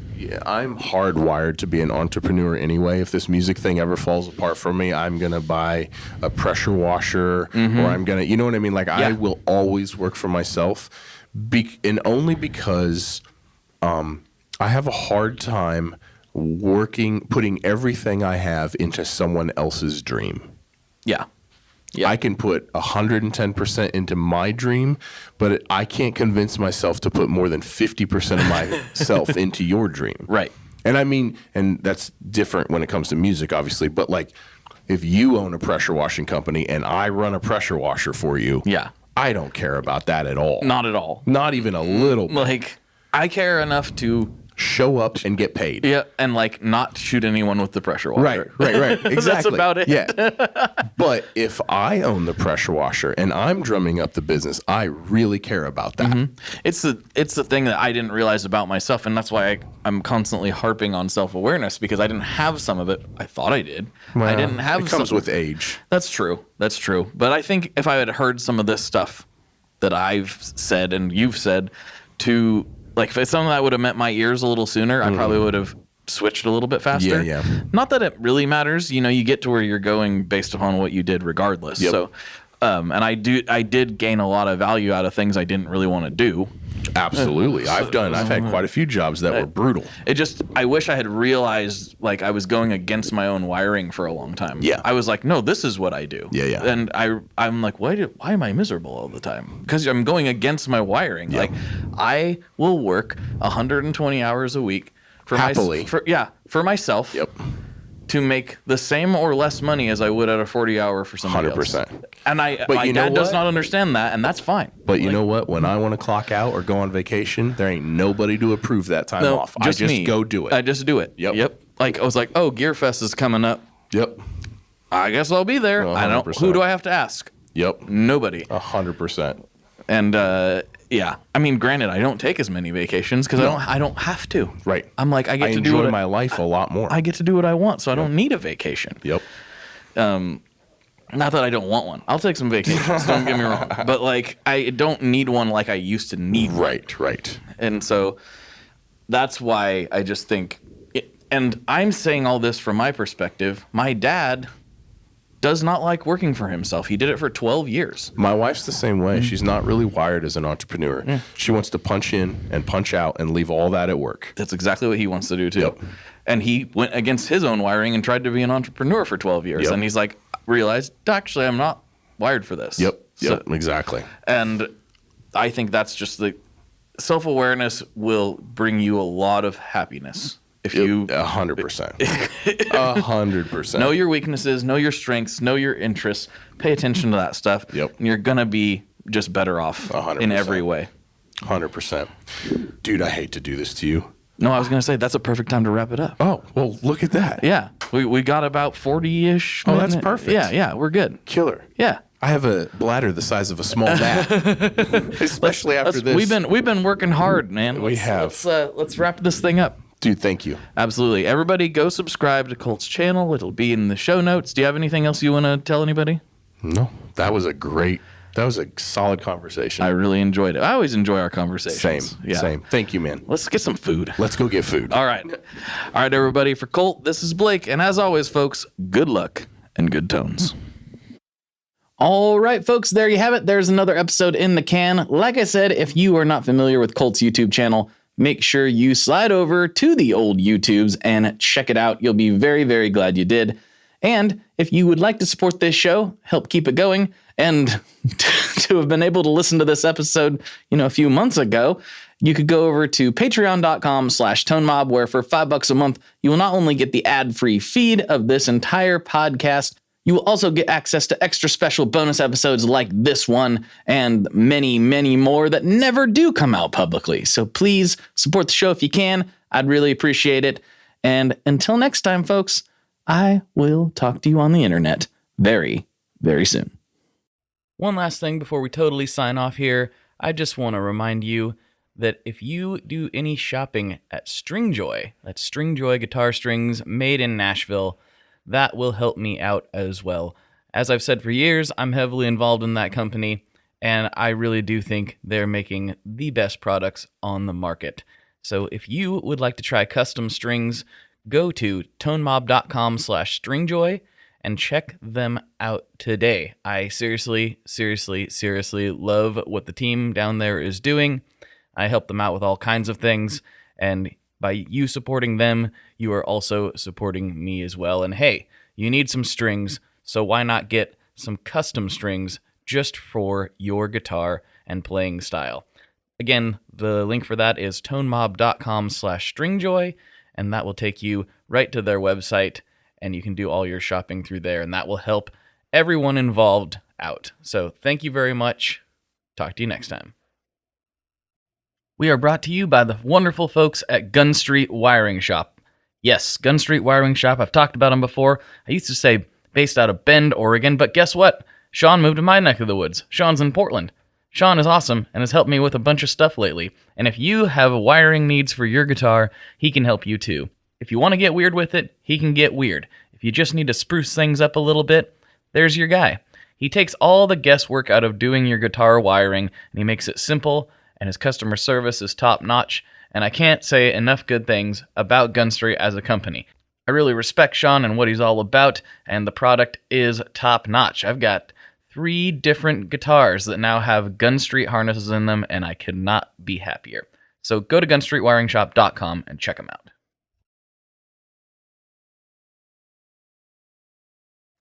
I'm hardwired to be an entrepreneur anyway. If this music thing ever falls apart from me, I'm going to buy a pressure washer or I'm going to, you know what I mean? Like, I will always work for myself and only because I have a hard time putting everything I have into someone else's dream. Yeah. I can put 110% into my dream, but I can't convince myself to put more than 50% of myself into your dream. Right. And I mean, and that's different when it comes to music, obviously, but like if you own a pressure washing company and I run a pressure washer for you, I don't care about that at all. Not at all. Not even a little bit. Like, I care enough to show up and get paid. Yeah, and like not shoot anyone with the pressure washer. Right. Exactly. That's about it. Yeah. But if I own the pressure washer and I'm drumming up the business, I really care about that. It's the thing that I didn't realize about myself, and that's why I'm constantly harping on self-awareness, because I didn't have some of it. I thought I did. Well, I didn't have. It comes with age. That's true. But I think if I had heard some of this stuff that I've said and you've said to, like, if it's something that would have met my ears a little sooner, I probably would have switched a little bit faster. Yeah. Not that it really matters. You get to where you're going based upon what you did regardless. Yep. So, and I did gain a lot of value out of things I didn't really want to do. Absolutely. I've had quite a few jobs that were brutal. I wish I had realized, like, I was going against my own wiring for a long time. Yeah. I was like, no, this is what I do. Yeah. And I'm like, why am I miserable all the time? Because I'm going against my wiring. Yeah. Like, I will work 120 hours a week for happily. For myself. Yep. To make the same or less money as I would at a 40-hour for somebody 100%. else. And my you know dad does what? not understand that, and that's fine. But you know what? When I want to clock out or go on vacation, there ain't nobody to approve that time off. I just me. go do it. I just do it. Yep. Like, I was like, oh, Gearfest is coming up. Yep. I guess I'll be there. 100%. Who do I have to ask? Yep. Nobody. 100%. And I mean, granted, I don't take as many vacations because I don't have to. Right. I'm like, I get to do enjoy my life a lot more. I get to do what I want, so I don't need a vacation. Yep. Not that I don't want one. I'll take some vacations. Don't get me wrong. But like, I don't need one like I used to need one. Right. And so that's why I just think, and I'm saying all this from my perspective. My dad does not like working for himself. He did it for 12 years. My wife's the same way. She's not really wired as an entrepreneur. She wants to punch in and punch out and leave all that at work. That's exactly what he wants to do too. And he went against his own wiring and tried to be an entrepreneur for 12 years. And he's like, realized, actually, I'm not wired for this. Exactly. And I think that's just the self-awareness will bring you a lot of happiness. If you 100%. 100%. Know your weaknesses, know your strengths, know your interests, pay attention to that stuff. And you're going to be just better off 100%. In every way. 100%. Dude, I hate to do this to you. No, I was going to say that's a perfect time to wrap it up. Oh, well, look at that. Yeah. We got about 40-ish Oh, minutes. that's perfect. Yeah, we're good. Killer. Yeah. I have a bladder the size of a small bat, especially after this. We've been working hard, man. We have. Let's wrap this thing up. Dude, thank you. Absolutely. Everybody go subscribe to Colt's channel. It'll be in the show notes. Do you have anything else you want to tell anybody? No, that was a solid conversation. I really enjoyed it. I always enjoy our conversations. Same. Thank you, man. Let's get some food. Let's go get food. All right, everybody. For Colt, this is Blake. And as always, folks, good luck and good tones. All right, folks, there you have it. There's another episode in the can. Like I said, if you are not familiar with Colt's YouTube channel, make sure you slide over to the old YouTubes and check it out. You'll be very, very glad you did. And if you would like to support this show, help keep it going, and to have been able to listen to this episode, a few months ago, you could go over to patreon.com/tonemob, where for $5 a month, you will not only get the ad-free feed of this entire podcast, you will also get access to extra special bonus episodes like this one and many, many more that never do come out publicly. So please support the show if you can. I'd really appreciate it. And until next time, folks, I will talk to you on the internet very, very soon. One last thing before we totally sign off here. I just want to remind you that if you do any shopping at Stringjoy, that's Stringjoy guitar strings made in Nashville, that will help me out as well. As I've said for years, I'm heavily involved in that company, and I really do think they're making the best products on the market. So if you would like to try custom strings, go to tonemob.com/stringjoy and check them out today. I seriously love what the team down there is doing. I help them out with all kinds of things, and by you supporting them, you are also supporting me as well. And hey, you need some strings, so why not get some custom strings just for your guitar and playing style? Again, the link for that is tonemob.com/stringjoy, and that will take you right to their website, and you can do all your shopping through there, and that will help everyone involved out. So thank you very much. Talk to you next time. We are brought to you by the wonderful folks at Gun Street Wiring Shop. Yes, Gun Street Wiring Shop. I've talked about them before. I used to say based out of Bend, Oregon, but guess what? Sean moved to my neck of the woods. Sean's in Portland. Sean is awesome and has helped me with a bunch of stuff lately. And if you have wiring needs for your guitar, he can help you too. If you want to get weird with it, he can get weird. If you just need to spruce things up a little bit, there's your guy. He takes all the guesswork out of doing your guitar wiring, and he makes it simple, and his customer service is top-notch, and I can't say enough good things about Gun Street as a company. I really respect Sean and what he's all about, and the product is top-notch. I've got 3 different guitars that now have Gun Street harnesses in them, and I could not be happier. So go to gunstreetwiringshop.com and check them out.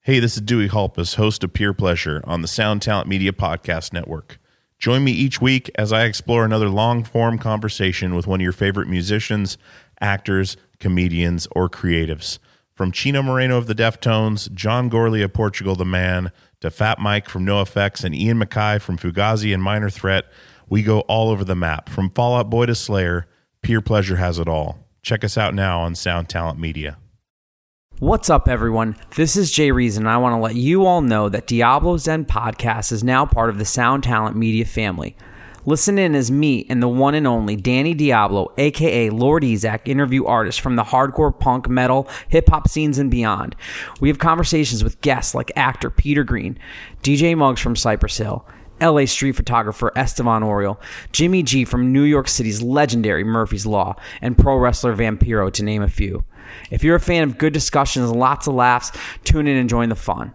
Hey, this is Dewey Halpus, host of Peer Pleasure on the Sound Talent Media Podcast Network. Join me each week as I explore another long-form conversation with one of your favorite musicians, actors, comedians, or creatives. From Chino Moreno of the Deftones, John Gorley of Portugal the Man, to Fat Mike from NoFX and Ian MacKaye from Fugazi and Minor Threat, we go all over the map. From Fall Out Boy to Slayer, Peer Pleasure has it all. Check us out now on Sound Talent Media. What's up, everyone? This is Jay Reason, and I want to let you all know that Diablo Zen Podcast is now part of the Sound Talent Media family. Listen in as me and the one and only Danny Diablo, a.k.a. Lord Ezak, interview artists from the hardcore, punk, metal, hip-hop scenes and beyond. We have conversations with guests like actor Peter Green, DJ Muggs from Cypress Hill, LA street photographer Estevan Oriol, Jimmy G from New York City's legendary Murphy's Law, and pro wrestler Vampiro, to name a few. If you're a fan of good discussions and lots of laughs, tune in and join the fun.